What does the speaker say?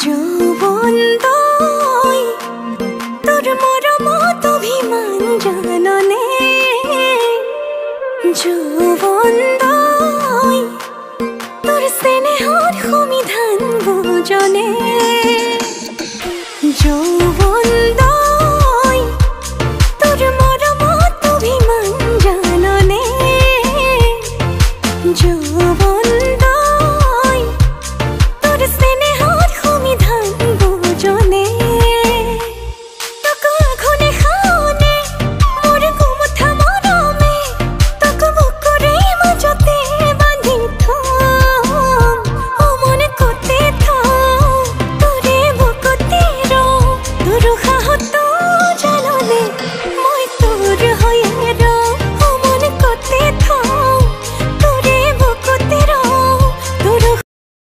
যৌবন তই তোৰ মৰমত অভিমান জাননে যৌবন তই তোৰ স্নেহৰ সমিধান বুজনে যৌবন